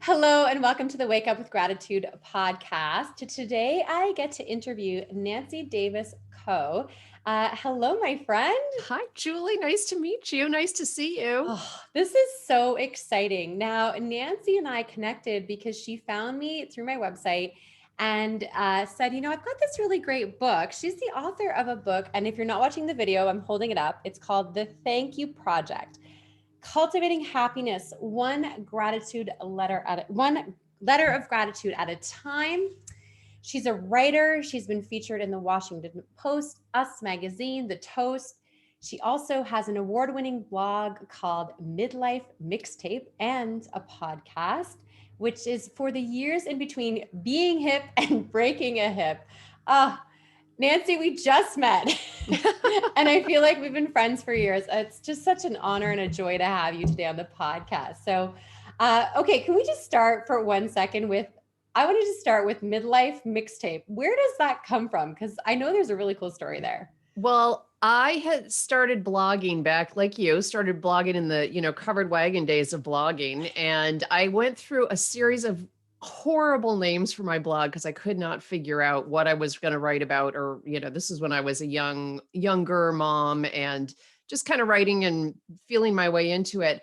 Hello, and welcome to the Wake Up with Gratitude podcast. Today, I get to interview Nancy Davis Kho. Hello, my friend. Hi, Julie. Nice to meet you. Nice to see you. Oh, this is so exciting. Now, Nancy and I connected because she found me through my website and said, I've got this really great book. She's the author of a book. And if you're not watching the video, I'm holding it up. It's called The Thank You Project. Cultivating happiness, one letter of gratitude at a time. She's a writer. She's been featured in the Washington Post, Us Magazine, The Toast. She also has an award-winning blog called Midlife Mixtape and a podcast, which is for the years in between being hip and breaking a hip. Nancy, we just met and I feel like we've been friends for years. It's just such an honor and a joy to have you today on the podcast. So, okay, can we just start for 1 second I wanted to start with Midlife Mixtape. Where does that come from? Because I know there's a really cool story there. Well, I had started blogging back like you, started blogging in the, covered wagon days of blogging. And I went through a series of horrible names for my blog because I could not figure out what I was going to write about. Or, this is when I was a younger mom and just kind of writing and feeling my way into it.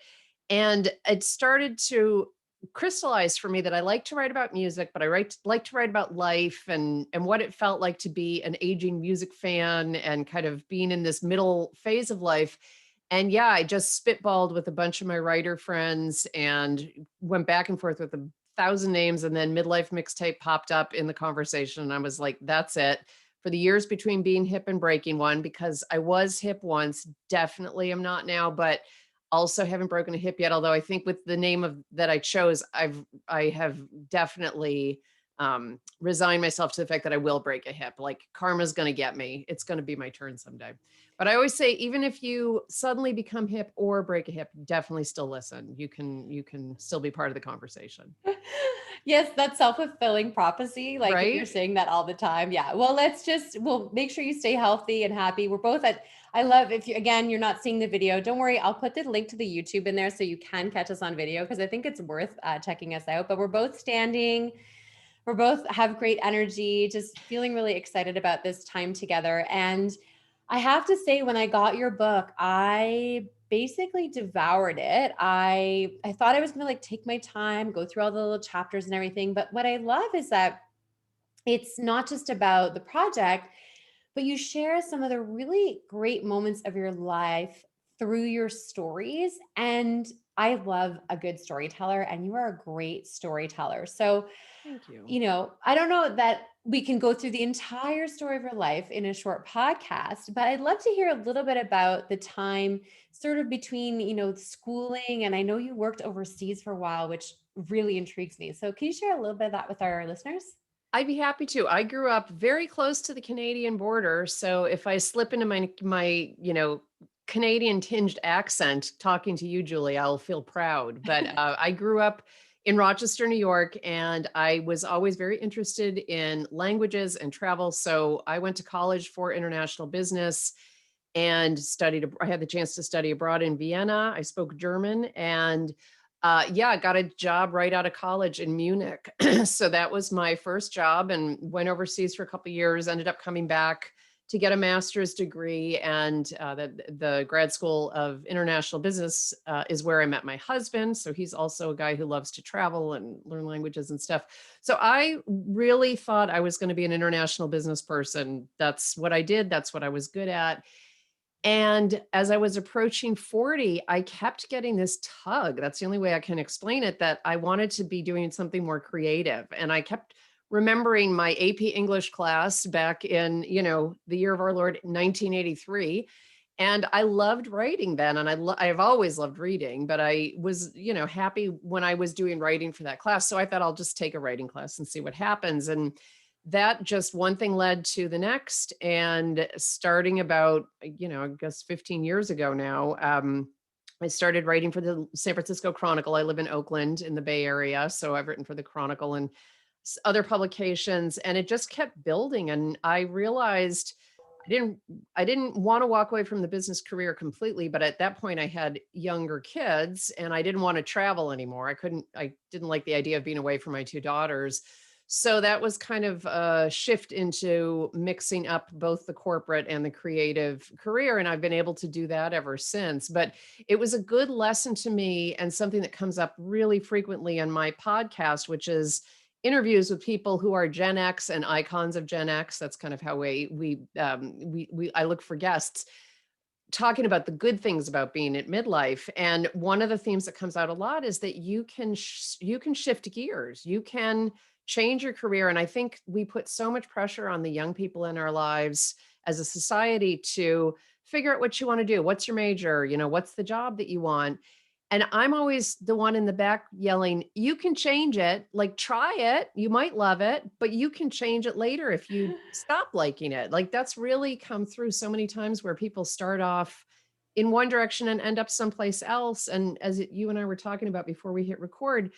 And it started to crystallized for me that I like to write about music, but like to write about life and what it felt like to be an aging music fan and kind of being in this middle phase of life. And yeah, I just spitballed with a bunch of my writer friends and went back and forth with 1,000 names. And then Midlife Mixtape popped up in the conversation. And I was like, that's it. For the years between being hip and breaking one, because I was hip once, definitely am not now, but also haven't broken a hip yet, although I think with the name of that I chose, I have definitely resigned myself to the fact that I will break a hip. Like karma's going to get me. It's going to be my turn someday. But I always say, even if you suddenly become hip or break a hip, definitely still listen. You can still be part of the conversation. Yes, that's self-fulfilling prophecy. Like you're Right? saying that all the time. Yeah. Well, we'll make sure you stay healthy and happy. We're both I love if you, again, you're not seeing the video, don't worry. I'll put the link to the YouTube in there so you can catch us on video because I think it's worth checking us out. But we're both standing. We're both have great energy, just feeling really excited about this time together. And I have to say, when I got your book, I basically devoured it. I thought I was gonna like take my time, go through all the little chapters and everything. But what I love is that it's not just about the project, but you share some of the really great moments of your life through your stories. And I love a good storyteller, and you are a great storyteller. So Thank you. I don't know that we can go through the entire story of your life in a short podcast, but I'd love to hear a little bit about the time sort of between, schooling. And I know you worked overseas for a while, which really intrigues me. So can you share a little bit of that with our listeners? I'd be happy to. I grew up very close to the Canadian border, so if I slip into my Canadian tinged accent talking to you, Julie, I'll feel proud. But I grew up in Rochester, New York, and I was always very interested in languages and travel. So I went to college for international business and I had the chance to study abroad in Vienna. I spoke German and yeah, I got a job right out of college in Munich. So that was my first job and went overseas for a couple of years, ended up coming back to get a master's degree. And the Grad School of International Business is where I met my husband. So he's also a guy who loves to travel and learn languages and stuff. So I really thought I was going to be an international business person. That's what I did. That's what I was good at. And as I was approaching 40, I kept getting this tug. That's the only way I can explain it, that I wanted to be doing something more creative. And I kept remembering my AP English class back in the year of our Lord, 1983. And I loved writing then. And I've always loved reading, but I was happy when I was doing writing for that class. So I thought I'll just take a writing class and see what happens. And that just one thing led to the next. And starting about, I guess 15 years ago now, I started writing for the San Francisco Chronicle. I live in Oakland in the Bay Area. So I've written for the Chronicle and other publications, and it just kept building. And I realized I didn't I didn't want to walk away from the business career completely, but at that point I had younger kids and I didn't want to travel anymore. I didn't like the idea of being away from my two daughters. So that was kind of a shift into mixing up both the corporate and the creative career. And I've been able to do that ever since. But it was a good lesson to me and something that comes up really frequently on my podcast, which is interviews with people who are Gen X and icons of Gen X. That's kind of how we I look for guests talking about the good things about being at midlife. And one of the themes that comes out a lot is that you can shift gears. You can change your career. And I think we put so much pressure on the young people in our lives as a society to figure out what you want to do. What's your major? What's the job that you want? And I'm always the one in the back yelling, you can change it. Like, try it. You might love it, but you can change it later if you stop liking it. Like, that's really come through so many times where people start off in one direction and end up someplace else. And you and I were talking about before we hit record,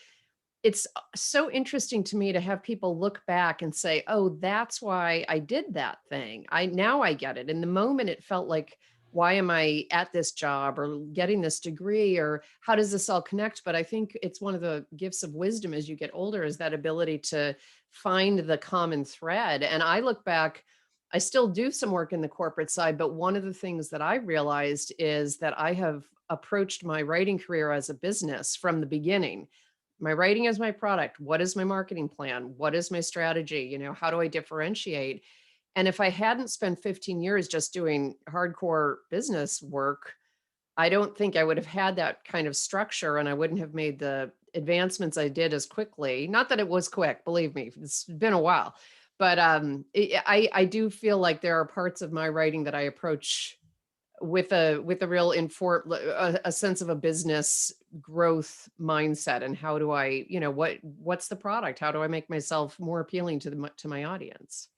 it's so interesting to me to have people look back and say, "Oh, that's why I did that thing. Now I get it." In the moment, it felt like, "Why am I at this job or getting this degree or how does this all connect?" But I think it's one of the gifts of wisdom as you get older is that ability to find the common thread. And I look back, I still do some work in the corporate side, but one of the things that I realized is that I have approached my writing career as a business from the beginning. My writing is my product. What is my marketing plan? What is my strategy? How do I differentiate? And if I hadn't spent 15 years just doing hardcore business work, I don't think I would have had that kind of structure and I wouldn't have made the advancements I did as quickly. Not that it was quick, believe me, it's been a while. But I do feel like there are parts of my writing that I approach with a real a sense of a business growth mindset. And how do I, what's the product? How do I make myself more appealing to my audience?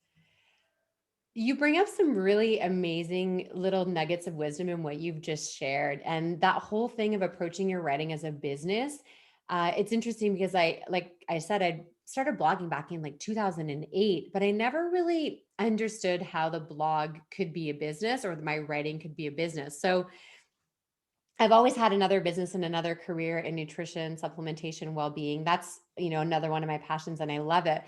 You bring up some really amazing little nuggets of wisdom in what you've just shared. And that whole thing of approaching your writing as a business, it's interesting because like I said, I started blogging back in like 2008, but I never really understood how the blog could be a business or my writing could be a business. So I've always had another business and another career in nutrition, supplementation, well-being. That's, another one of my passions and I love it.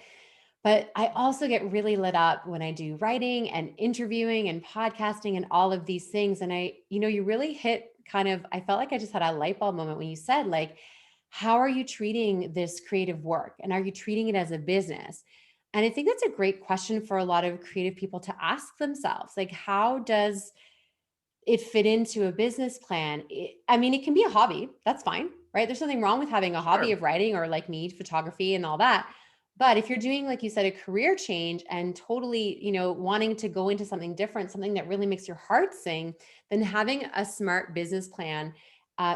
But I also get really lit up when I do writing and interviewing and podcasting and all of these things. And you really hit kind of, I felt like I just had a light bulb moment when you said, like, how are you treating this creative work? And are you treating it as a business? And I think that's a great question for a lot of creative people to ask themselves. Like, how does it fit into a business plan? I mean, it can be a hobby. That's fine, right? There's nothing wrong with having a hobby Sure. of writing or like me, photography and all that. But if you're doing, like you said, a career change and totally, wanting to go into something different, something that really makes your heart sing, then having a smart business plan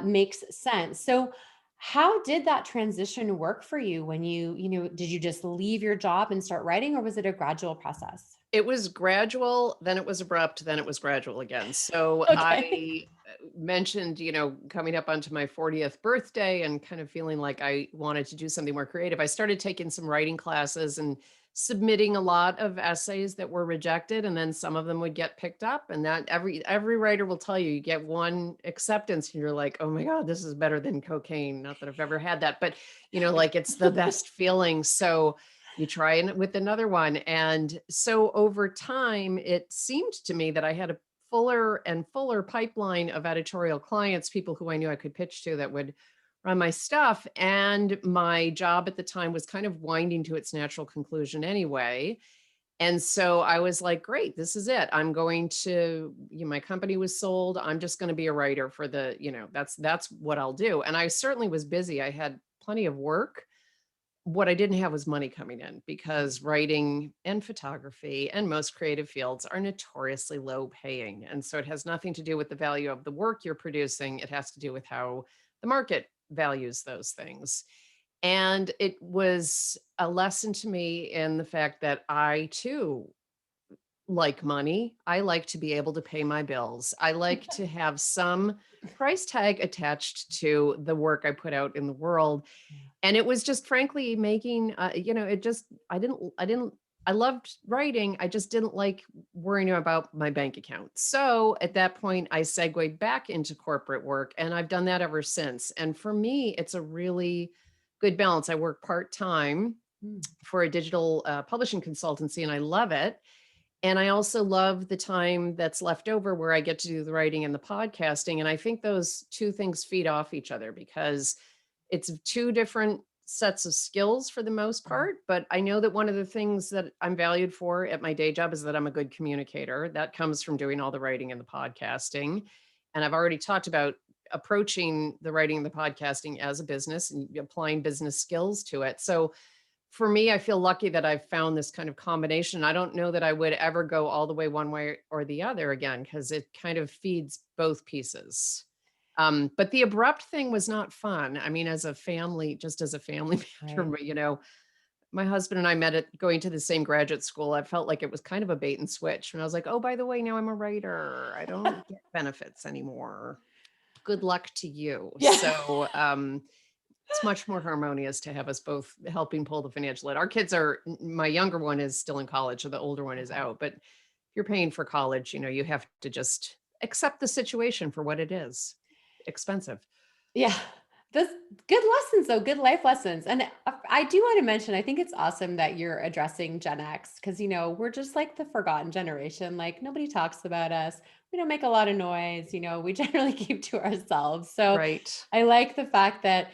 makes sense. So, how did that transition work for you when did you just leave your job and start writing, or was it a gradual process? It was gradual, then it was abrupt, then it was gradual again. So Okay. I mentioned, coming up onto my 40th birthday and kind of feeling like I wanted to do something more creative. I started taking some writing classes and submitting a lot of essays that were rejected, and then some of them would get picked up. And that every writer will tell you, you get one acceptance and you're like, oh my God, this is better than cocaine. Not that I've ever had that, but like it's the best feeling. So you try it with another one. And so over time, it seemed to me that I had a fuller and fuller pipeline of editorial clients, people who I knew I could pitch to that would run my stuff. And my job at the time was kind of winding to its natural conclusion anyway. And so I was like, great, this is it. I'm going to, my company was sold. I'm just going to be a writer for that's what I'll do. And I certainly was busy. I had plenty of work. What I didn't have was money coming in because writing and photography and most creative fields are notoriously low paying. And so it has nothing to do with the value of the work you're producing. It has to do with how the market values those things. And it was a lesson to me in the fact that I too like money. I like to be able to pay my bills. I like to have some price tag attached to the work I put out in the world. And it was just frankly making, it just, I didn't I loved writing. I just didn't like worrying about my bank account. So at that point, I segued back into corporate work, and I've done that ever since. And for me, it's a really good balance. I work part time Mm. for a digital publishing consultancy, and I love it. And I also love the time that's left over where I get to do the writing and the podcasting. And I think those two things feed off each other because it's two different sets of skills for the most Mhm. part. But I know that one of the things that I'm valued for at my day job is that I'm a good communicator. That comes from doing all the writing and the podcasting. And I've already talked about approaching the writing and the podcasting as a business and applying business skills to it. So for me, I feel lucky that I've found this kind of combination. I don't know that I would ever go all the way one way or the other again because it kind of feeds both pieces. But the abrupt thing was not fun. I mean, as a family, just as a family matter, Right. but, my husband and I met at going to the same graduate school. I felt like it was kind of a bait and switch. And I was like, oh, by the way, now I'm a writer. I don't get benefits anymore. Good luck to you. Yeah. So, it's much more harmonious to have us both helping pull the financial aid. Our kids are my younger one is still in college, so the older one is Okay. out. But if you're paying for college, you have to just accept the situation for what it is. Expensive. Yeah. That's good lessons though, good life lessons. And I do want to mention, I think it's awesome that you're addressing Gen X because, we're just like the forgotten generation. Like nobody talks about us. We don't make a lot of noise. We generally keep to ourselves. So Right. I like the fact that,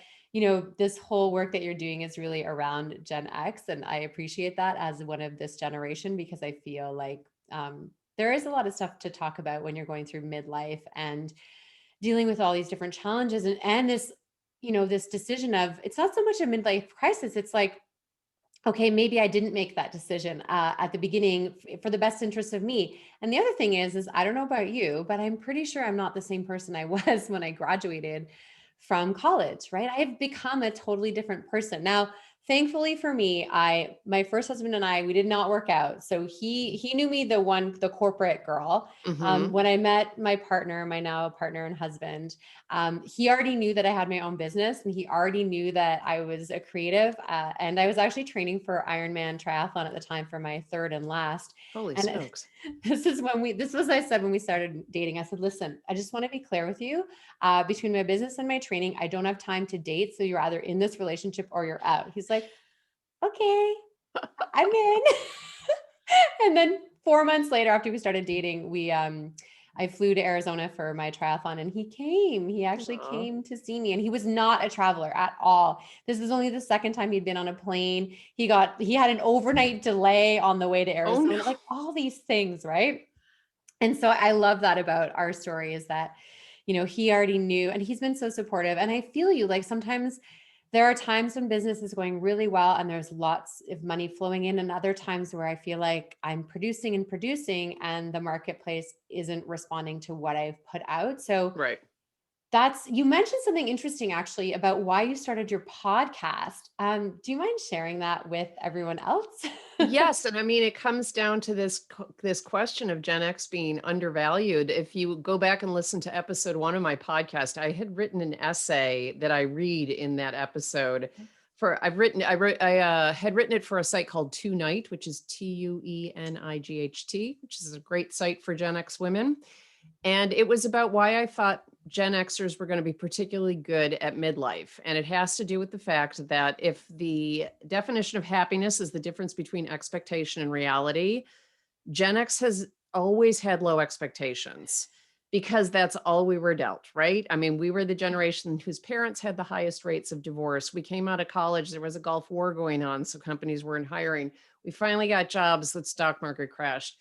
this whole work that you're doing is really around Gen X. And I appreciate that as one of this generation because I feel like there is a lot of stuff to talk about when you're going through midlife and dealing with all these different challenges and this this decision of it's not so much a midlife crisis. It's like, okay, maybe I didn't make that decision at the beginning for the best interest of me. And the other thing is I don't know about you, but I'm pretty sure I'm not the same person I was when I graduated from college, right? I've become a totally different person. Now, thankfully for me, my first husband and I, we did not work out. So he knew me, the corporate girl. Hmm. When I met my partner, my now partner and husband, he already knew that I had my own business and he already knew that I was a creative. And I was actually training for Ironman triathlon at the time for my third and last. Holy And smokes. this was, I said, when we started dating, I said, listen, I just want to be clear with you. Between my business and my training, I don't have time to date. So you're either in this relationship or you're out. He's like, okay, I'm in. And then 4 months later, after we started dating, I flew to Arizona for my triathlon and he came. He actually Aw. came to see me and he was not a traveler at all. This was only the second time he'd been on a plane. He had an overnight delay on the way to Oh no. Arizona, like all these things, right? And so I love that about our story is that, he already knew and he's been so supportive. And I feel you like sometimes there are times when business is going really well and there's lots of money flowing in, and other times where I feel like I'm producing and producing and the marketplace isn't responding to what I've put out. So Right. you mentioned something interesting actually about why you started your podcast. Do you mind sharing that with everyone else? Yes, and I mean, it comes down to this question of Gen X being undervalued. If you go back and listen to episode 1 of my podcast, I had written an essay that I read in that episode. I had written it for a site called Tonight, which is Tuenight, which is a great site for Gen X women. And it was about why I thought Gen Xers were going to be particularly good at midlife. And it has to do with the fact that if the definition of happiness is the difference between expectation and reality, Gen X has always had low expectations because that's all we were dealt, right? I mean, we were the generation whose parents had the highest rates of divorce. We came out of college, there was a Gulf War going on, so companies weren't hiring. We finally got jobs, the stock market crashed.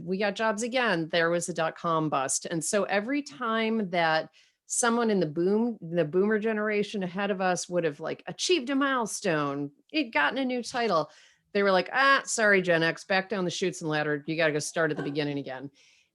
We got jobs again, there was a dot-com bust. And so every time that someone in the boomer generation ahead of us would have like achieved a milestone, it gotten a new title, they were like, sorry, Gen X, back down the chutes and ladder. You got to go start at the beginning again.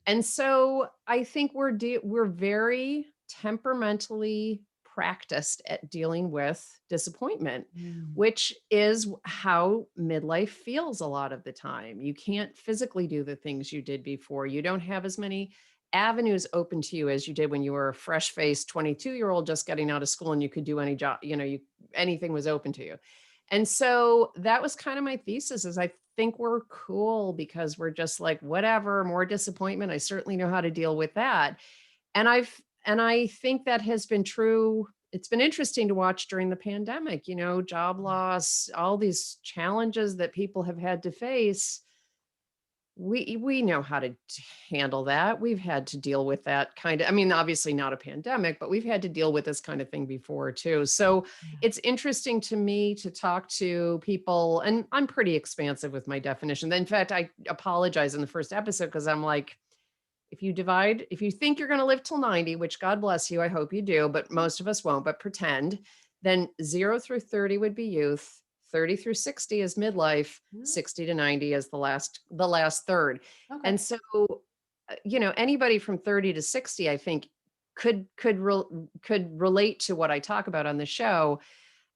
And so I think we're very temperamentally practiced at dealing with disappointment, Mm. which is how midlife feels a lot of the time. You can't physically do the things you did before. You don't have as many avenues open to you as you did when you were a fresh-faced 22-year-old just getting out of school and you could do anything was open to you. And so that was kind of my thesis is I think we're cool because we're just like, whatever, more disappointment. I certainly know how to deal with that. And I think that has been true. It's been interesting to watch during the pandemic, job loss, all these challenges that people have had to face. We know how to handle that. We've had to deal with that kind of, I mean, obviously not a pandemic, but we've had to deal with this kind of thing before too. So Yeah. it's interesting to me to talk to people, and I'm pretty expansive with my definition. In fact, I apologize in the first episode because I'm like, if you think you're going to live till 90, which God bless you, I hope you do, but most of us won't, but pretend, then 0 through 30 would be youth, 30 through 60 is midlife, Mm, 60 to 90 is the last third. okay. And so, anybody from 30 to 60, I think could relate to what I talk about on the show.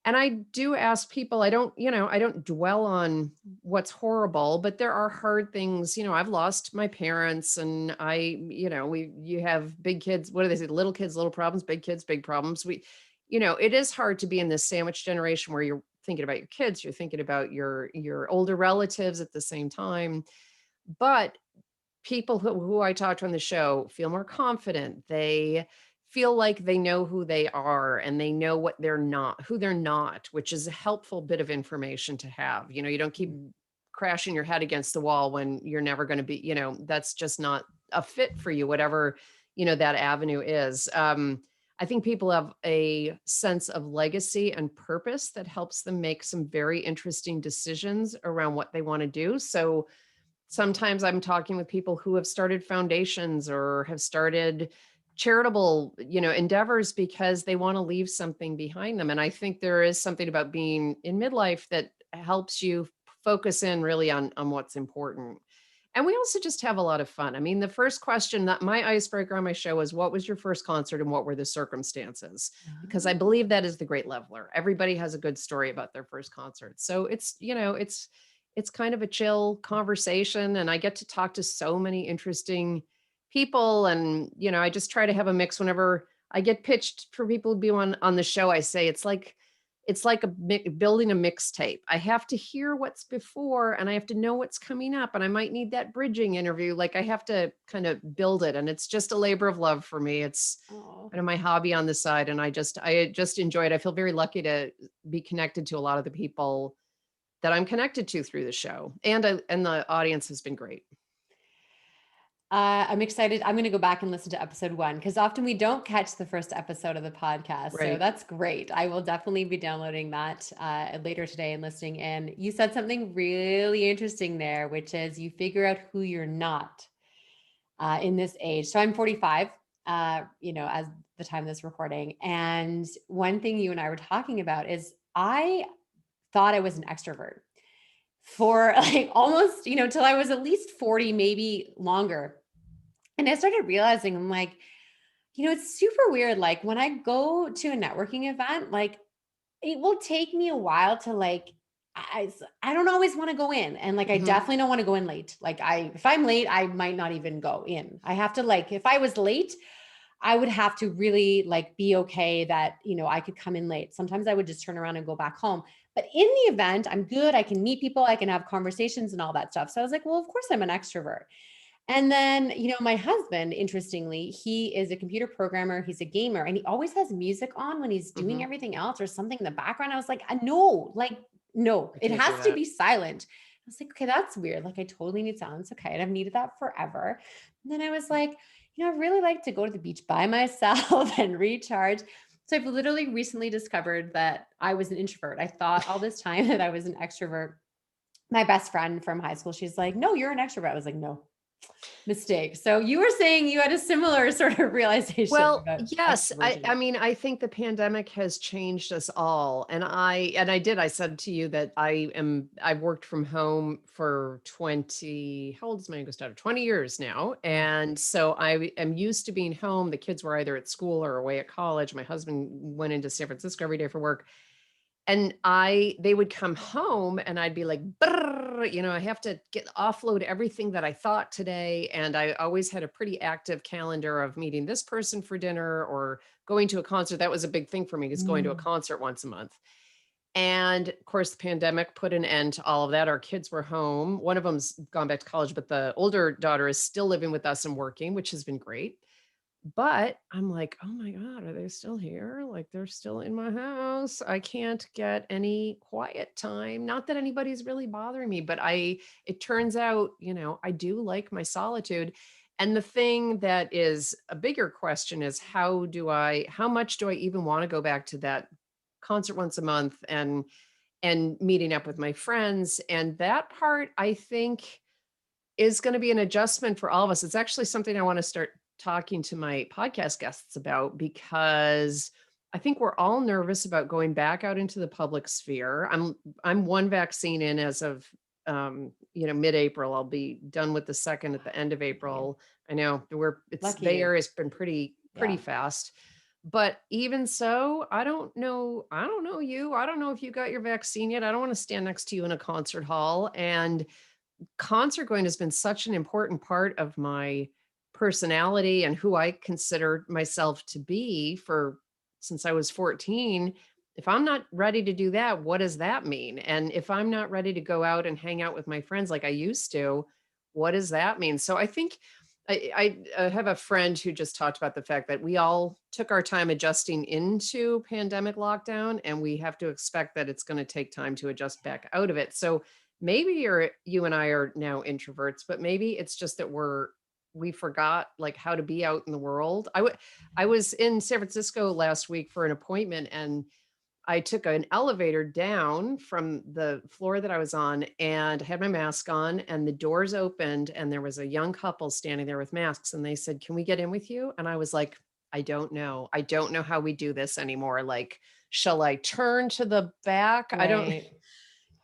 And I do ask people, I don't dwell on what's horrible, but there are hard things. I've lost my parents, and you have big kids. What do they say? Little kids, little problems, big kids, big problems. It is hard to be in this sandwich generation where you're thinking about your kids, you're thinking about your older relatives at the same time. But people who I talked to on the show feel more confident. They feel like they know who they are and they know what they're not, who they're not, which is a helpful bit of information to have. You don't keep Mm. crashing your head against the wall when you're never going to be, that's just not a fit for you, whatever, that avenue is. I think people have a sense of legacy and purpose that helps them make some very interesting decisions around what they want to do. So, sometimes I'm talking with people who have started foundations or have started charitable, endeavors because they want to leave something behind them. And I think there is something about being in midlife that helps you focus in really on what's important. And we also just have a lot of fun. I mean, the first question, that my icebreaker on my show is, what was your first concert and what were the circumstances? Because I believe that is the great leveler. Everybody has a good story about their first concert. So it's kind of a chill conversation, and I get to talk to so many interesting people. And I just try to have a mix. Whenever I get pitched for people to be on the show, I say it's like building a mixtape. I have to hear what's before and I have to know what's coming up, and I might need that bridging interview. Like, I have to kind of build it, and it's just a labor of love for me. It's Oh. kind of my hobby on the side, and I just enjoy it. I feel very lucky to be connected to a lot of the people that I'm connected to through the show, and the audience has been great. I'm excited. I'm going to go back and listen to episode 1 because often we don't catch the first episode of the podcast. So Right. that's great. I will definitely be downloading that later today and listening in. You said something really interesting there, which is you figure out who you're not in this age. So I'm 45, as the time of this recording. And one thing you and I were talking about is I thought I was an extrovert for like almost, till I was at least 40, maybe longer. And I started realizing, I'm like, it's super weird. Like when I go to a networking event, like it will take me a while to like, I don't always want to go in. And like, I Mhm. definitely don't want to go in late. Like if I'm late, I might not even go in. I have to like, if I was late, I would have to really like be okay that, I could come in late. Sometimes I would just turn around and go back home. But in the event, I'm good. I can meet people, I can have conversations and all that stuff. So I was like, well, of course I'm an extrovert. And then, my husband, interestingly, he is a computer programmer, he's a gamer, and he always has music on when he's doing Mhm. everything else or something in the background. I was like, no, like, no, I it can't do has to that. be silent. I was like, okay, that's weird. Like, I totally need silence. Okay. And I've needed that forever. And then I was like, I really like to go to the beach by myself and recharge. So I've literally recently discovered that I was an introvert. I thought all this time that I was an extrovert. My best friend from high school, she's like, no, you're an extrovert. I was like, no, mistake. So you were saying you had a similar sort of realization Well, about yes. I extroversion. mean, I think the pandemic has changed us all. And I said to you that I've worked from home for 20, how old is my youngest daughter? 20 years now. Wow. And so I am used to being home. The kids were either at school or away at college. My husband went into San Francisco every day for work. And they would come home and I'd be like, "Brrr," I have to offload everything that I thought today. And I always had a pretty active calendar of meeting this person for dinner or going to a concert. That was a big thing for me, is going to a Mm. concert once a month. And of course, the pandemic put an end to all of that. Our kids were home. One of them's gone back to college, but the older daughter is still living with us and working, which has been great. But I'm like, "Oh my god, are they still here? Like, they're still in my house. I can't get any quiet time." Not that anybody's really bothering me, but it turns out, I do like my solitude. And the thing that is a bigger question is how much do I even wanna go back to that concert once a month and meeting up with my friends? And that part, I think, is gonna be an adjustment for all of us. It's actually something I wanna start talking to my podcast guests about because I think we're all nervous about going back out into the public sphere. I'm one vaccine in as of mid-April. I'll be done with the second at the end of You. April. I know it's Lucky Bay you. Area's been pretty Yeah. fast. But even so, I don't know you. I don't know if you got your vaccine yet. I don't want to stand next to you in a concert hall. And concert going has been such an important part of my personality and who I consider myself to be for since I was 14. If I'm not ready to do that, what does that mean? And if I'm not ready to go out and hang out with my friends like I used to, what does that mean? So I think I have a friend who just talked about the fact that we all took our time adjusting into pandemic lockdown, and we have to expect that it's going to take time to adjust back out of it. So maybe you and I are now introverts, but maybe it's just that we forgot like how to be out in the world. I was in San Francisco last week for an appointment, and I took an elevator down from the floor that I was on and had my mask on, and the doors opened and there was a young couple standing there with masks, and they said, "Can we get in with you?" And I was like, "I don't know. I don't know how we do this anymore. Like, shall I turn to the back? I don't." Right.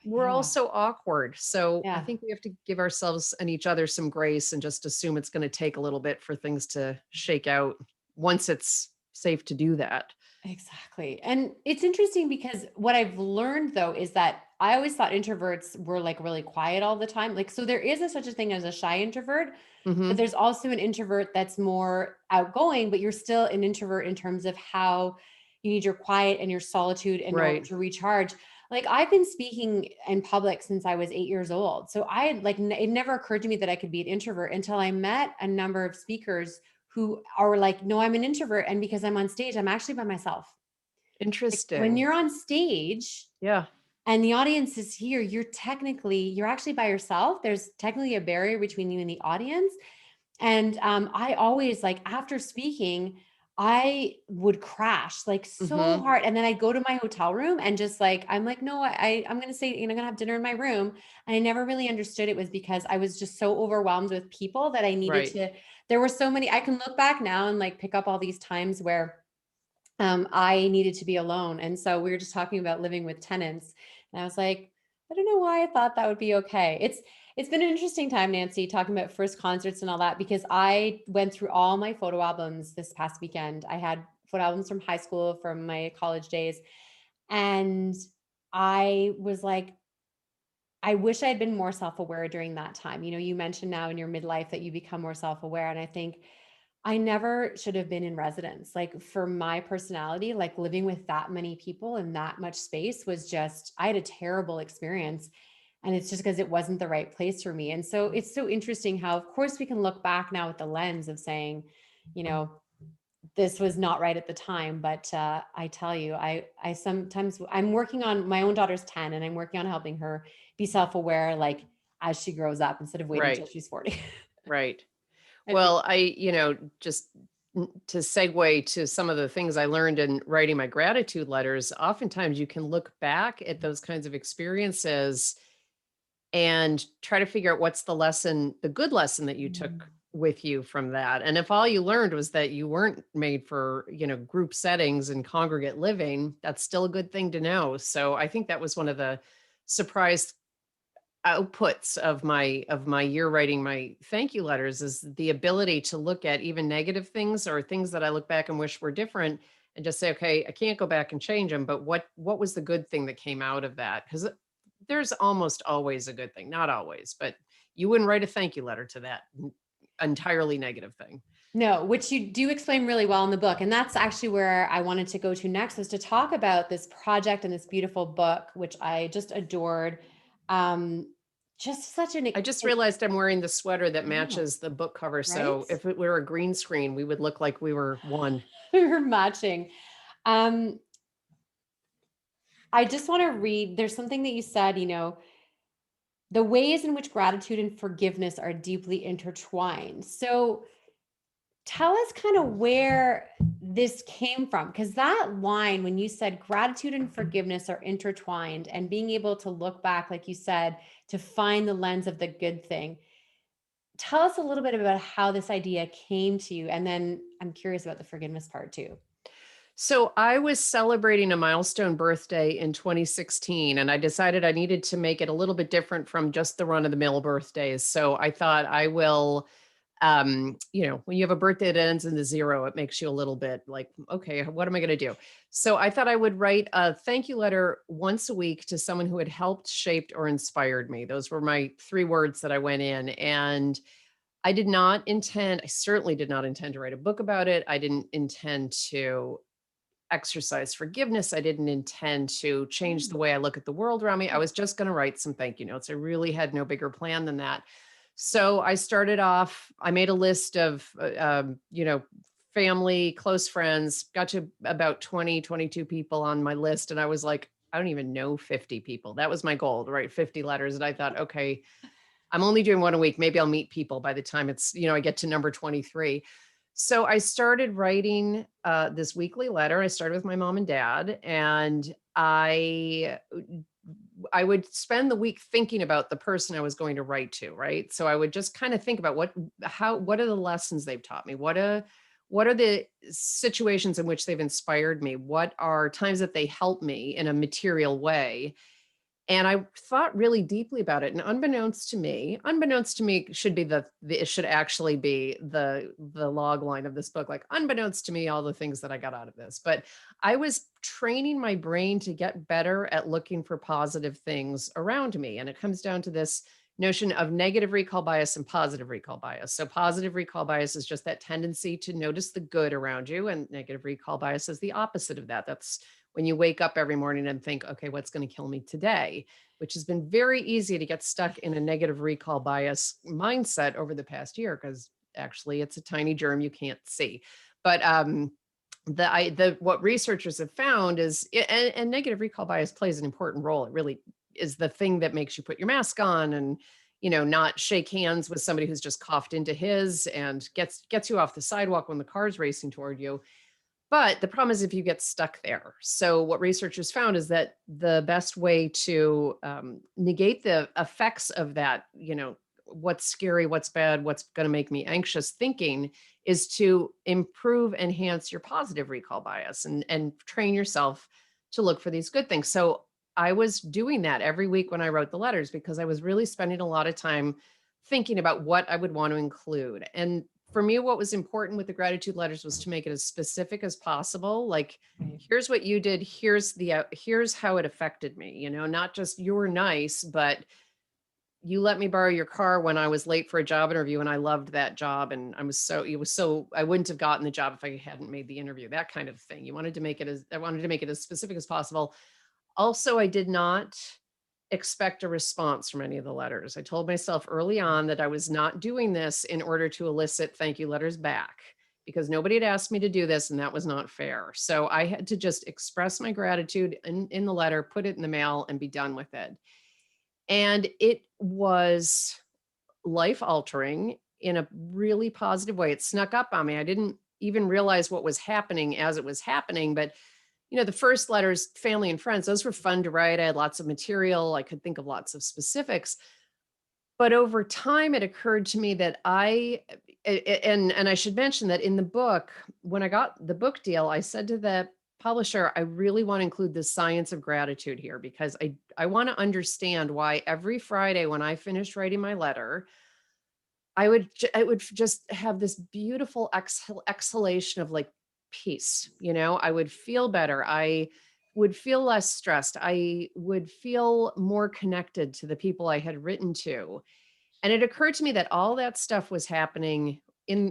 We're all Yeah. so awkward. So I Yeah. think we have to give ourselves and each other some grace and just assume it's going to take a little bit for things to shake out once it's safe to do that. Exactly. And it's interesting because what I've learned though is that I always thought introverts were like really quiet all the time. Like, so there is a such a thing as a shy introvert, but Hmm. there's also an introvert that's more outgoing, but you're still an introvert in terms of how you need your quiet and your solitude in order Right. to recharge. Like, I've been speaking in public since I was 8 years old. So I had like, it never occurred to me that I could be an introvert until I met a number of speakers who are like, no, I'm an introvert. And because I'm on stage, I'm actually by myself. Like, when Interesting. you're on stage Yeah. and the audience is here, you're actually by yourself. There's technically a barrier between you and the audience. And I always like after speaking, I would crash like so Hmm. hard. And then I'd go to my hotel room and just like, I'm like, no, I'm going to say, I'm going to have dinner in my room. And I never really understood it was because I was just so overwhelmed with people that I needed Right. to, there were so many, I can look back now and like pick up all these times where I needed to be alone. And so we were just talking about living with tenants. And I was like, I don't know why I thought that would be okay. It's been an interesting time, Nancy, talking about first concerts and all that, because I went through all my photo albums this past weekend. I had photo albums from high school, from my college days. And I was like, I wish I had been more self-aware during that time. You know, you mentioned now in your midlife that you become more self-aware. And I think I never should have been in residence. Like, for my personality, like living with that many people in that much space was just, I had a terrible experience. And it's just because it wasn't the right place for me. And so it's so interesting how, of course, we can look back now with the lens of saying, you know, this was not right at the time. But I tell you, I sometimes, I'm working on, my own daughter's 10 and I'm working on helping her be self-aware, like as she grows up instead of waiting till Right. she's 40. Right. I think, Well, just to segue to some of the things I learned in writing my gratitude letters, oftentimes you can look back at those kinds of experiences and try to figure out what's the good lesson that you took mm, with you from that. And if all you learned was that you weren't made for, group settings and congregate living, that's still a good thing to know. So I think that was one of the surprise outputs of my year writing my thank you letters is the ability to look at even negative things or things that I look back and wish were different and just say, okay, I can't go back and change them, but what was the good thing that came out of that? Because there's almost always a good thing, not always, but you wouldn't write a thank you letter to that entirely negative thing. No, which you do explain really well in the book. And that's actually where I wanted to go to next, is to talk about this project and this beautiful book, which I just adored. Um, just such an, I just realized I'm wearing the sweater that oh, matches the book cover. right? So if it were a green screen, we would look like we were one. We were matching. Um, I just want to read, there's something that you said, the ways in which gratitude and forgiveness are deeply intertwined. So tell us kind of where this came from, because that line, when you said gratitude and forgiveness are intertwined, and being able to look back, like you said, to find the lens of the good thing. Tell us a little bit about how this idea came to you. And then I'm curious about the forgiveness part too. So I was celebrating a milestone birthday in 2016, and I decided I needed to make it a little bit different from just the run of the mill birthdays. So I thought I will, when you have a birthday that ends in the zero, it makes you a little bit like, okay, what am I going to do? So I thought I would write a thank you letter once a week to someone who had helped, shaped, or inspired me. Those were my three words that I went in. And I certainly did not intend to write a book about it. I didn't intend to exercise forgiveness. I didn't intend to change Mm. the way I look at the world around me. I was just going to write some thank you notes. I really had no bigger plan than that. So I started off, I made a list of, family, close friends, got to about 20, 22 people on my list. And I was like, I don't even know 50 people. That was my goal, to write 50 letters. And I thought, okay, I'm only doing one a week. Maybe I'll meet people by the time I get to number 23. So I started writing this weekly letter. I started with my mom and dad, and I would spend the week thinking about the person I was going to write to, right? So I would just kind of think about what are the lessons they've taught me? What are the situations in which they've inspired me? What are times that they helped me in a material way? And I thought really deeply about it, and unbeknownst to me should be it should actually be the log line of this book, like, unbeknownst to me, all the things that I got out of this. But I was training my brain to get better at looking for positive things around me. And it comes down to this notion of negative recall bias and positive recall bias. So positive recall bias is just that tendency to notice the good around you, and negative recall bias is the opposite of that. That's when you wake up every morning and think, okay, what's going to kill me today? Which has been very easy to get stuck in a negative recall bias mindset over the past year, because actually it's a tiny germ you can't see. But the what researchers have found is, and negative recall bias plays an important role. It really is the thing that makes you put your mask on and not shake hands with somebody who's just coughed into his, and gets you off the sidewalk when the car's racing toward you. But the problem is if you get stuck there. So what researchers found is that the best way to negate the effects of that, what's scary, what's bad, what's going to make me anxious thinking, is to enhance your positive recall bias, and train yourself to look for these good things. So I was doing that every week when I wrote the letters, because I was really spending a lot of time thinking about what I would want to include. And for me, what was important with the gratitude letters was to make it as specific as possible. Like, Right. here's what you did. Here's how it affected me. Not just you're nice, but you let me borrow your car when I was late for a job interview, and I loved that job. And I wouldn't have gotten the job if I hadn't made the interview. That kind of thing. I wanted to make it as specific as possible. Also, I did not expect a response from any of the letters. I told myself early on that I was not doing this in order to elicit thank you letters back, because nobody had asked me to do this, and that was not fair. So I had to just express my gratitude in the letter, put it in the mail, and be done with it. And it was life altering in a really positive way. It snuck up on me. I didn't even realize what was happening as it was happening. But the first letters, family and friends, those were fun to write. I had lots of material. I could think of lots of specifics. But over time, it occurred to me that and I should mention that in the book, when I got the book deal, I said to the publisher, I really want to include the science of gratitude here, because I want to understand why every Friday when I finished writing my letter, I would just have this beautiful exhalation of, like, peace. I would feel better. I would feel less stressed. I would feel more connected to the people I had written to. And it occurred to me that all that stuff was happening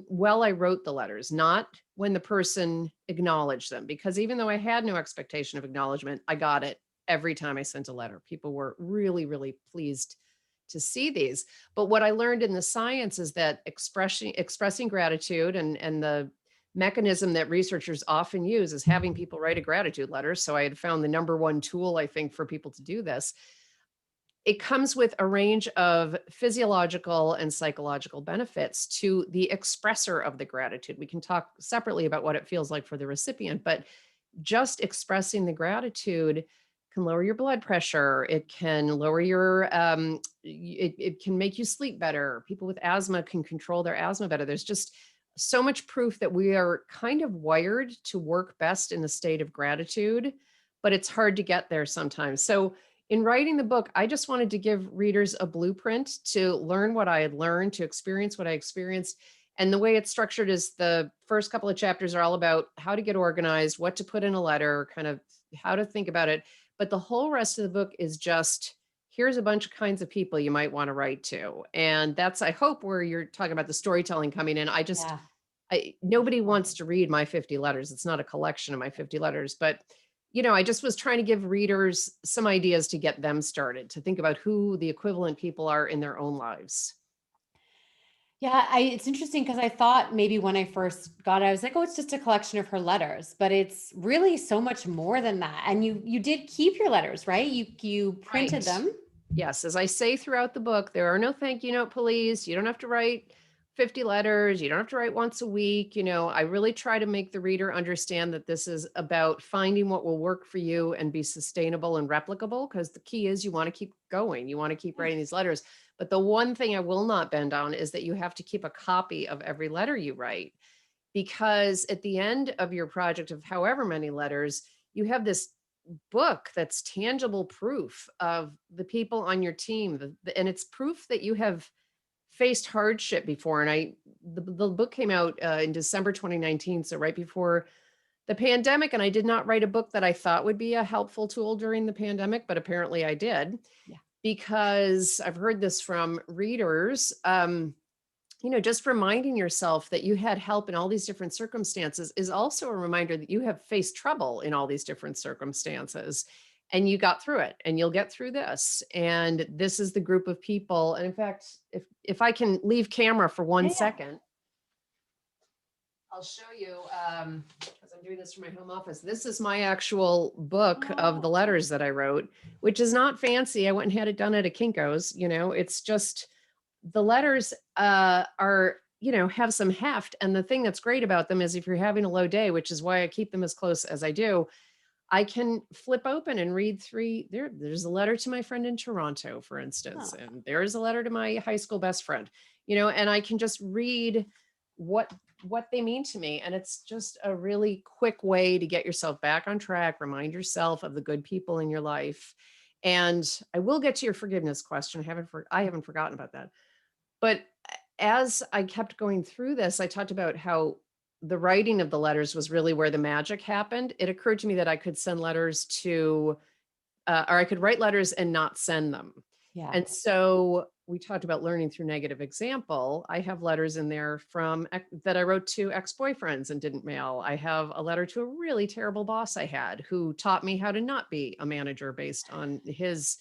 while I wrote the letters, not when the person acknowledged them, because even though I had no expectation of acknowledgement, I got it every time I sent a letter. People were really, really pleased to see these. But what I learned in the science is that expressing gratitude, and the mechanism that researchers often use is having people write a gratitude letter. So I had found the number one tool, I think, for people to do this. It comes with a range of physiological and psychological benefits to the expressor of the gratitude. We can talk separately about what it feels like for the recipient, but just expressing the gratitude can lower your blood pressure. It can lower your, it can make you sleep better. People with asthma can control their asthma better. There's just so much proof that we are kind of wired to work best in a state of gratitude, but it's hard to get there sometimes. So in writing the book, I just wanted to give readers a blueprint to learn what I had learned, to experience what I experienced. And the way it's structured is the first couple of chapters are all about how to get organized, what to put in a letter, kind of how to think about it. But the whole rest of the book is just here's a bunch of kinds of people you might want to write to. And that's, I hope, where you're talking about the storytelling coming in. Yeah. Nobody wants to read my 50 letters. It's not a collection of my 50 letters, but I just was trying to give readers some ideas to get them started, to think about who the equivalent people are in their own lives. Yeah, it's interesting because I thought maybe when I first got it, I was like, oh, it's just a collection of her letters, but it's really so much more than that. And you did keep your letters, right? You printed Right. them. Yes, as I say throughout the book, there are no thank you note police. You don't have to write 50 letters. You don't have to write once a week. I really try to make the reader understand that this is about finding what will work for you and be sustainable and replicable, because the key is you want to keep going. You want to keep writing these letters. But the one thing I will not bend on is that you have to keep a copy of every letter you write, because at the end of your project of however many letters, you have this book that's tangible proof of the people on your team, and it's proof that you have faced hardship before. And the book came out in December 2019, so right before the pandemic, and I did not write a book that I thought would be a helpful tool during the pandemic, but apparently I did, Yeah. because I've heard this from readers. Just reminding yourself that you had help in all these different circumstances is also a reminder that you have faced trouble in all these different circumstances, and you got through it, and you'll get through this. And this is the group of people. And in fact, if I can leave camera for one Yeah, yeah. second, I'll show you, because I'm doing this from my home office. This is my actual book of the Oh, letters that I wrote, which is not fancy. I went and had it done at a Kinko's. It's just the letters are, have some heft. And the thing that's great about them is if you're having a low day, which is why I keep them as close as I do, I can flip open and read three. There's a letter to my friend in Toronto, for instance, oh, and there's a letter to my high school best friend, and I can just read what they mean to me. And it's just a really quick way to get yourself back on track, remind yourself of the good people in your life. And I will get to your forgiveness question. I haven't forgotten about that. But as I kept going through this, I talked about how the writing of the letters was really where the magic happened. It occurred to me that I could send letters to, or I could write letters and not send them. yeah. And so we talked about learning through negative example. I have letters in there that I wrote to ex-boyfriends and didn't mail. I have a letter to a really terrible boss I had who taught me how to not be a manager based on his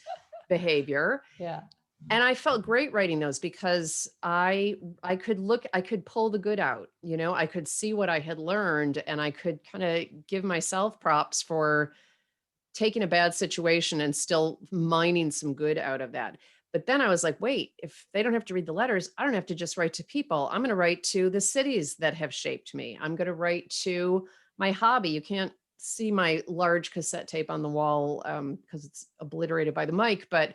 behavior. Yeah. And I felt great writing those because I could pull the good out, I could see what I had learned, and I could kind of give myself props for taking a bad situation and still mining some good out of that. But then I was like, wait, if they don't have to read the letters, I don't have to just write to people. I'm going to write to the cities that have shaped me. I'm going to write to my hobby. You can't see my large cassette tape on the wall because it's obliterated by the mic, but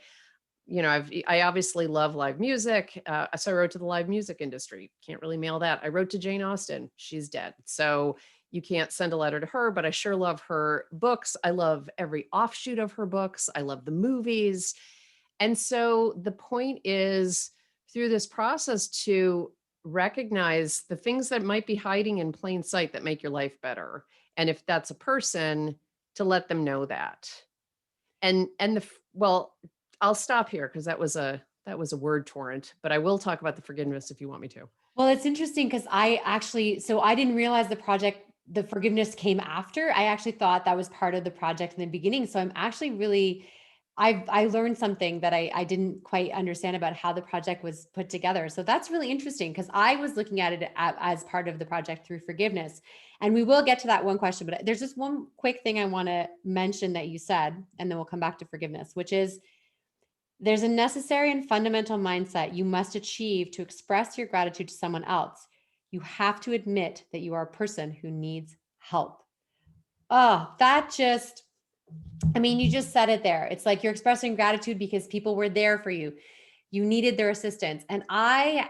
I obviously love live music. So I wrote to the live music industry. Can't really mail that. I wrote to Jane Austen. She's dead. So you can't send a letter to her, but I sure love her books. I love every offshoot of her books. I love the movies. And so the point is through this process to recognize the things that might be hiding in plain sight that make your life better. And if that's a person, to let them know that. Well, I'll stop here because that was a word torrent, but I will talk about the forgiveness if you want me to. Well, it's interesting because so I didn't realize the forgiveness came after. I actually thought that was part of the project in the beginning. So I'm actually really, I learned something that I didn't quite understand about how the project was put together. So that's really interesting because I was looking at it as part of the project through forgiveness. And we will get to that one question, but there's just one quick thing I want to mention that you said, and then we'll come back to forgiveness, which is there's a necessary and fundamental mindset you must achieve to express your gratitude to someone else. You have to admit that you are a person who needs help. Oh, that just, I mean, you just said it there. It's like you're expressing gratitude because people were there for you. You needed their assistance. And I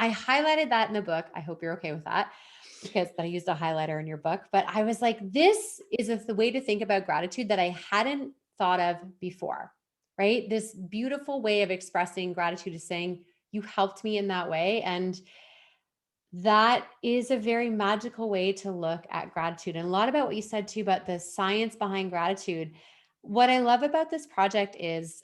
highlighted that in the book. I hope you're okay with that because I used a highlighter in your book. But I was like, this is the way to think about gratitude that I hadn't thought of before, right? This beautiful way of expressing gratitude is saying, you helped me in that way. And that is a very magical way to look at gratitude. And a lot about what you said too about the science behind gratitude. What I love about this project is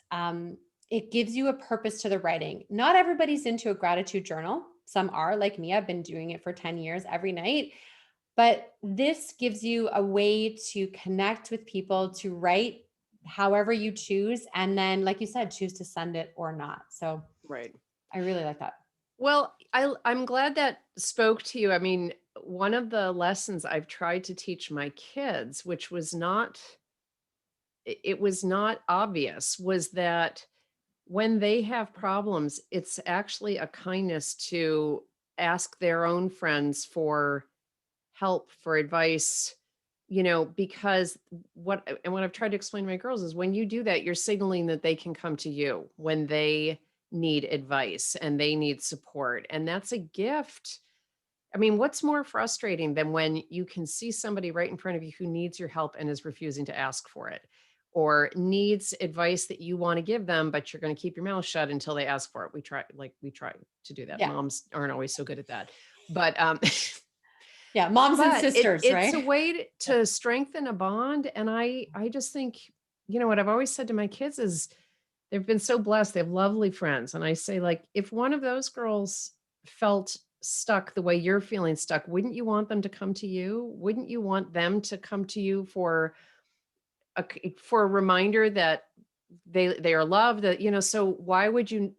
it gives you a purpose to the writing. Not everybody's into a gratitude journal. Some are, like me. I've been doing it for 10 years every night. But this gives you a way to connect with people, to write however you choose. And then, like you said, choose to send it or not. So Right. I really like that. Well, I'm glad that spoke to you. I mean, one of the lessons I've tried to teach my kids, which was not it was not obvious, was that when they have problems, it's actually a kindness to ask their own friends for help, for advice, because what I've tried to explain to my girls is when you do that, you're signaling that they can come to you when they need advice and they need support. And that's a gift. I mean, what's more frustrating than when you can see somebody right in front of you who needs your help and is refusing to ask for it, or needs advice that you want to give them, but you're going to keep your mouth shut until they ask for it. We try to do that. Yeah. Moms aren't always so good at that. But Yeah. Moms and but sisters, it's a right? way to strengthen a bond. And I just think, what I've always said to my kids is they've been so blessed. They have lovely friends. And I say, like, if one of those girls felt stuck the way you're feeling stuck, wouldn't you want them to come to you? Wouldn't you want them to come to you for for a reminder that they are loved, that, so why would you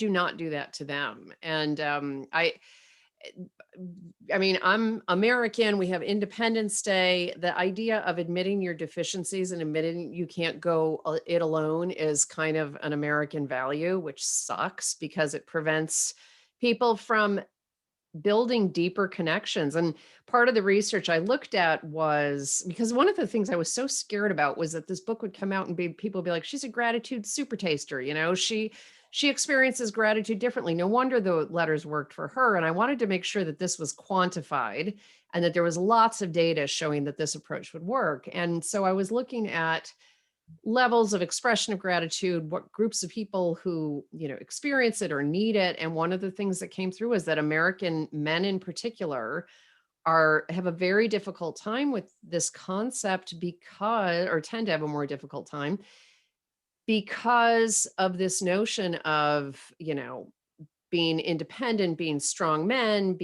not do that to them? And I mean, I'm American. We have Independence Day. The idea of admitting your deficiencies and admitting you can't go it alone is kind of an American value, which sucks because it prevents people from building deeper connections. And part of the research I looked at was because one of the things I was so scared about was that this book would come out and people would be like, she's a gratitude super taster. She experiences gratitude differently. No wonder the letters worked for her. And I wanted to make sure that this was quantified and that there was lots of data showing that this approach would work. And so I was looking at levels of expression of gratitude, what groups of people who, experience it or need it. And one of the things that came through is that American men in particular have a very difficult time with this concept or tend to have a more difficult time because of this notion of, being independent, being strong men,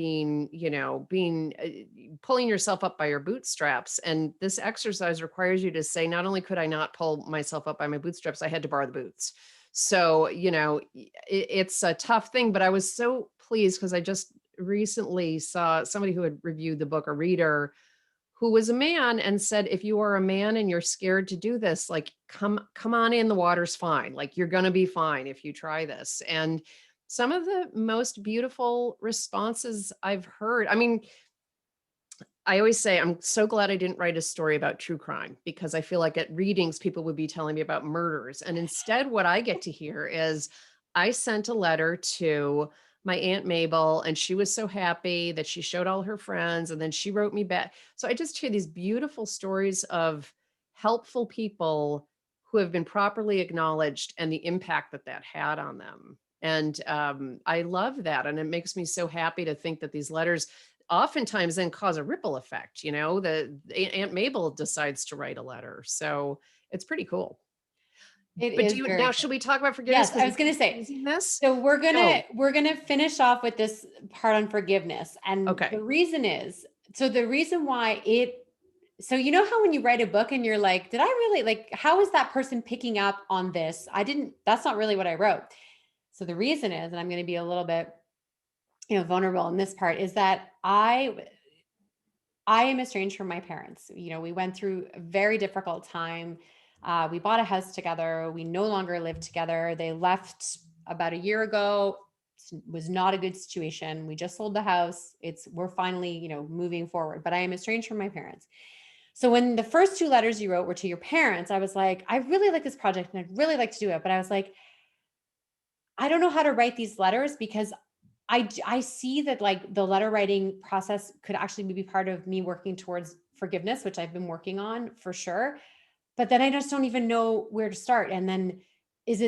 pulling yourself up by your bootstraps. And this exercise requires you to say, not only could I not pull myself up by my bootstraps, I had to borrow the boots. So, it's a tough thing, but I was so pleased because I just recently saw somebody who had reviewed the book, a reader who was a man, and said, if you are a man and you're scared to do this, like, come on in, the water's fine. Like, you're going to be fine if you try this. And some of the most beautiful responses I've heard. I mean, I always say I'm so glad I didn't write a story about true crime because I feel like at readings, people would be telling me about murders. And instead, what I get to hear is I sent a letter to my Aunt Mabel, and she was so happy that she showed all her friends. And then she wrote me back. So I just hear these beautiful stories of helpful people who have been properly acknowledged and the impact that that had on them. And I love that. And it makes me so happy to think that these letters oftentimes then cause a ripple effect. The Aunt Mabel decides to write a letter. So it's pretty cool. It But is do you very now, true. should we talk about forgiveness? Yes, Because I I was gonna keep say, teasing this. so we're Go. gonna we're gonna finish off with this part on forgiveness. And Okay. the reason is, so the reason why it so you know how when you write a book and you're like, did I really like how is that person picking up on this? I didn't, that's not really what I wrote. So the reason is, and I'm gonna be a little bit, vulnerable in this part, is that I am estranged from my parents. We went through a very difficult time. We bought a house together. We no longer live together. They left about a year ago. It was not a good situation. We just sold the house. We're finally, moving forward. But I am estranged from my parents. So when the first two letters you wrote were to your parents, I was like, I really like this project and I'd really like to do it. But I was like, I don't know how to write these letters because I see that like the letter writing process could actually be part of me working towards forgiveness, which I've been working on for sure. But then I just don't even know where to start. And then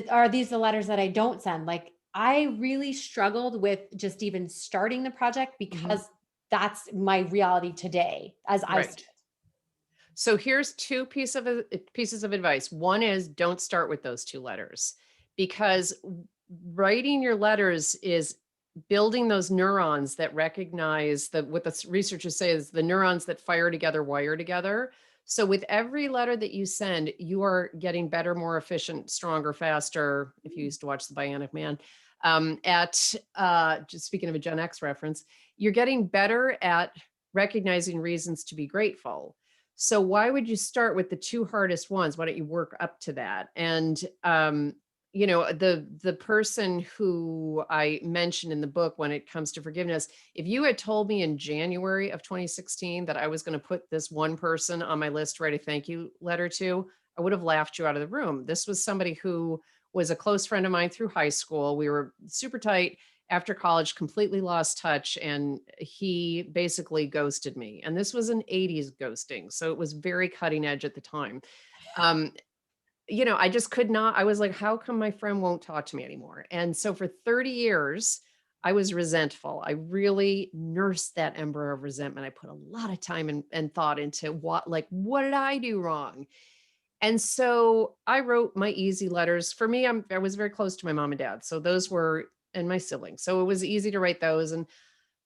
are these the letters that I don't send? Like I really struggled with just even starting the project Mhm. because that's my reality today as I see Right. So here's two pieces of advice. One is don't start with those two letters because writing your letters is building those neurons that recognize that what the researchers say is the neurons that fire together wire together. So with every letter that you send, you are getting better, more efficient, stronger, faster. If you it. used to watch The Bionic Man, at just speaking of a Gen X reference, you're getting better at recognizing reasons to be grateful. So why would you start with the two hardest ones? Why don't you work up to that? And the person who I mentioned in the book when it comes to forgiveness, if you had told me in January of 2016 that I was going to put this one person on my list to write a thank you letter to, I would have laughed you out of the room. This was somebody who was a close friend of mine through high school. We were super tight. After college, completely lost touch, and he basically ghosted me. And this was an 80s ghosting, so it was very cutting edge at the time. Um, I just could not. I was like, how come my friend won't talk to me anymore? And so for 30 years, I was resentful. I really nursed that ember of resentment. I put a lot of time and thought into what did I do wrong? And so I wrote my easy letters. For me, I was very close to my mom and dad. So those were, and my siblings. So it was easy to write those. And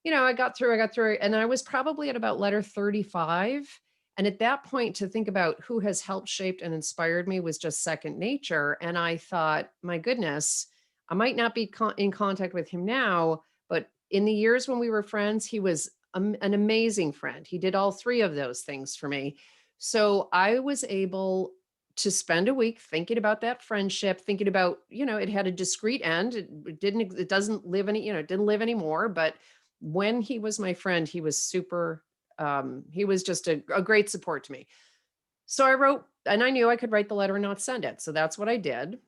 I got through, and I was probably at about letter 35. And at that point, to think about who has helped, shaped, and inspired me was just second nature. And I thought, my goodness, I might not be in contact with him now, but in the years when we were friends, he was an amazing friend. He did all three of those things for me. So I was able to spend a week thinking about that friendship, thinking about, it had a discrete end. It doesn't live it didn't live anymore, but when he was my friend, he was super, he was just a great support to me. So I wrote, and I knew I could write the letter and not send it. So that's what I did.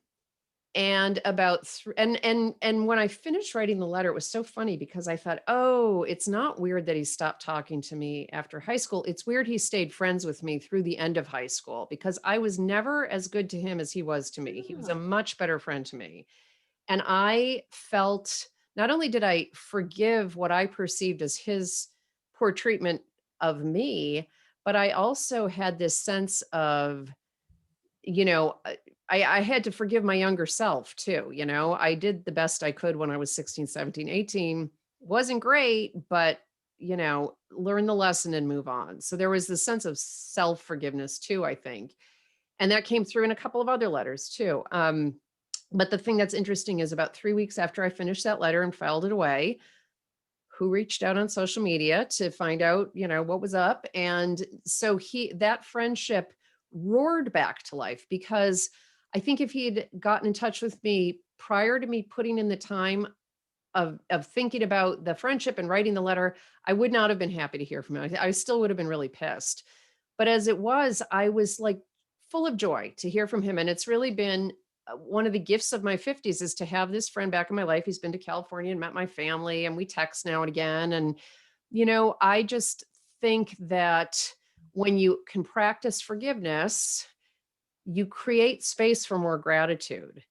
And about and when I finished writing the letter, it was so funny because I thought, oh, it's not weird that he stopped talking to me after high school. It's weird he stayed friends with me through the end of high school because I was never as good to him as he was to me. He was a Oh, much better friend to me. And I felt, not only did I forgive what I perceived as his poor treatment of me, but I also had this sense of, you know, uh, I had to forgive my younger self too. I did the best I could when I was 16, 17, 18. Wasn't great, but, learn the lesson and move on. So there was this sense of self forgiveness too, I think. And that came through in a couple of other letters too. But the thing that's interesting is about 3 weeks after I finished that letter and filed it away, who reached out on social media to find out, what was up. And so that friendship roared back to life because I think if he had gotten in touch with me prior to me putting in the time of thinking about the friendship and writing the letter, I would not have been happy to hear from him. I still would have been really pissed. But as it was, I was like full of joy to hear from him. And it's really been one of the gifts of my 50s is to have this friend back in my life. He's been to California and met my family, and we text now and again. And, I just think that when you can practice forgiveness, you create space for more gratitude.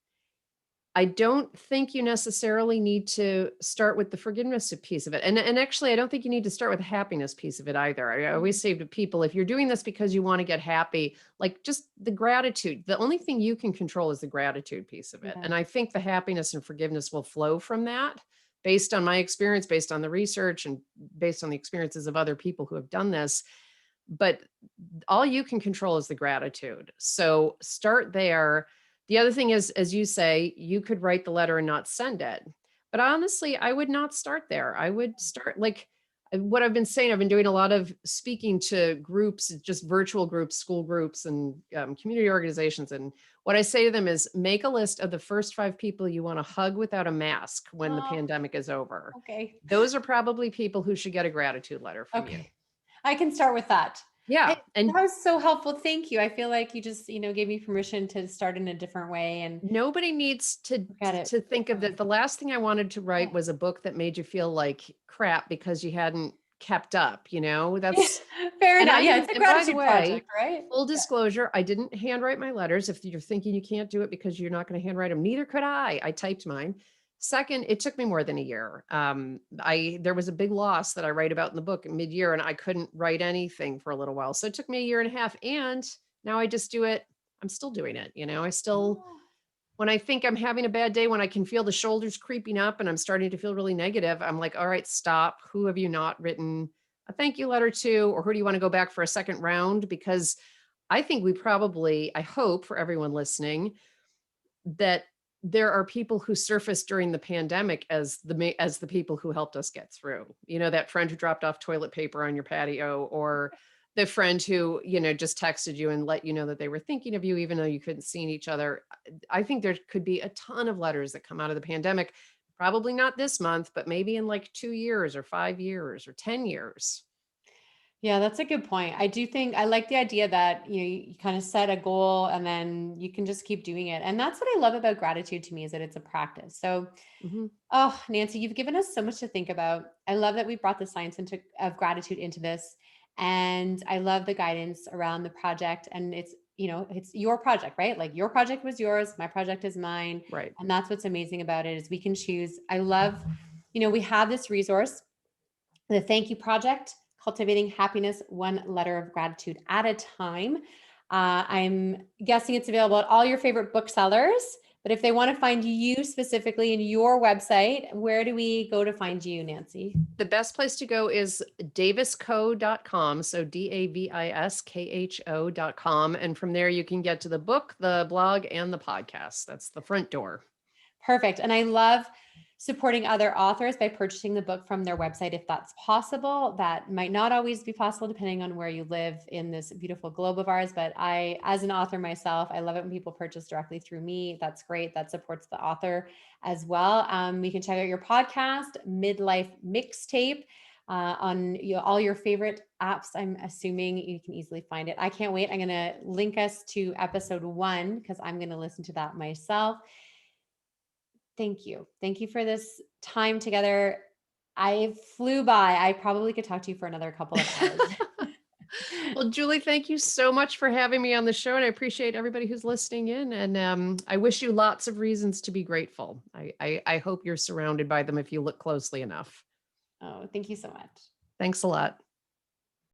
I don't think you necessarily need to start with the forgiveness piece of it. And actually, I don't think you need to start with the happiness piece of it either. I Mm. always say to people, if you're doing this because you want to get happy, like just the gratitude, the only thing you can control is the gratitude piece of it. Okay. And I think the happiness and forgiveness will flow from that based on my experience, based on the research, and based on the experiences of other people who have done this. But all you can control is the gratitude. So start there. The other thing is, as you say, you could write the letter and not send it. But honestly, I would not start there. I would start like what I've been saying. I've been doing a lot of speaking to groups, just virtual groups, school groups, and community organizations. And what I say to them is make a list of the first 5 people you want to hug without a mask when the Oh, pandemic is over. okay. Those are probably people who should get a gratitude letter from you. Okay. I can start with that. Yeah. And That was so helpful. Thank you. I feel like you just, gave me permission to start in a different way and nobody needs to look at it think of differently. that. The last thing I wanted to write Yeah. was a book that made you feel like crap because you hadn't kept up, Yeah, That's fair and enough. I Yeah, it's didn't a and by the gratitude way, project, right? full Yeah. disclosure, I didn't handwrite my letters. If you're thinking you can't do it because you're not going to handwrite them, neither could I. I typed mine. Second, it took me more than a year. I there was a big loss that I write about in the book mid-year, and I couldn't write anything for a little while. So it took me a year and a half, and now I just do it. I'm still doing it. I still Oh, when I think I'm having a bad day, when I can feel the shoulders creeping up and I'm starting to feel really negative, I'm like, all right, stop. Who have you not written a thank you letter to? Or who do you want to go back for a second round? Because I think I hope for everyone listening that there are people who surfaced during the pandemic as as the people who helped us get through. That friend who dropped off toilet paper on your patio, or the friend who, just texted you and let you know that they were thinking of you even though you couldn't see each other. I think there could be a ton of letters that come out of the pandemic. Probably not this month, but maybe in like 2 years or 5 years or 10 years. yeah, that's a good point. I do think I like the idea that you kind of set a goal and then you can just keep doing it. And that's what I love about gratitude to me is that it's a practice. So, Mhm. oh, Nancy, you've given us so much to think about. I love that we brought the science of gratitude into this. And I love the guidance around the project. And it's your project, right? Like your project was yours, my project is mine. Right. And that's what's amazing about it is we can choose. I love, we have this resource, the Thank You Project, Cultivating Happiness One Letter of Gratitude at a Time. I'm guessing it's available at all your favorite booksellers. But if they want to find you specifically in your website, where do we go to find you, Nancy? The best place to go is daviskho.com. So DAVISKHO.com. And from there, you can get to the book, the blog, and the podcast. That's the front door. Perfect. And I love supporting other authors by purchasing the book from their website if that's possible. That might not always be possible depending on where you live in this beautiful globe of ours. But as an author myself, I love it when people purchase directly through me. That's great. That supports the author as well. We can check out your podcast, Midlife Mixtape. On all your favorite apps, I'm assuming you can easily find it. I can't wait. I'm going to link us to episode 1 because I'm going to listen to that myself. Thank you. Thank you for this time together. I flew by. I probably could talk to you for another couple of hours. Well, Julie, thank you so much for having me on the show. And I appreciate everybody who's listening in. And I wish you lots of reasons to be grateful. I hope you're surrounded by them if you look closely enough. Oh, thank you so much. Thanks a lot.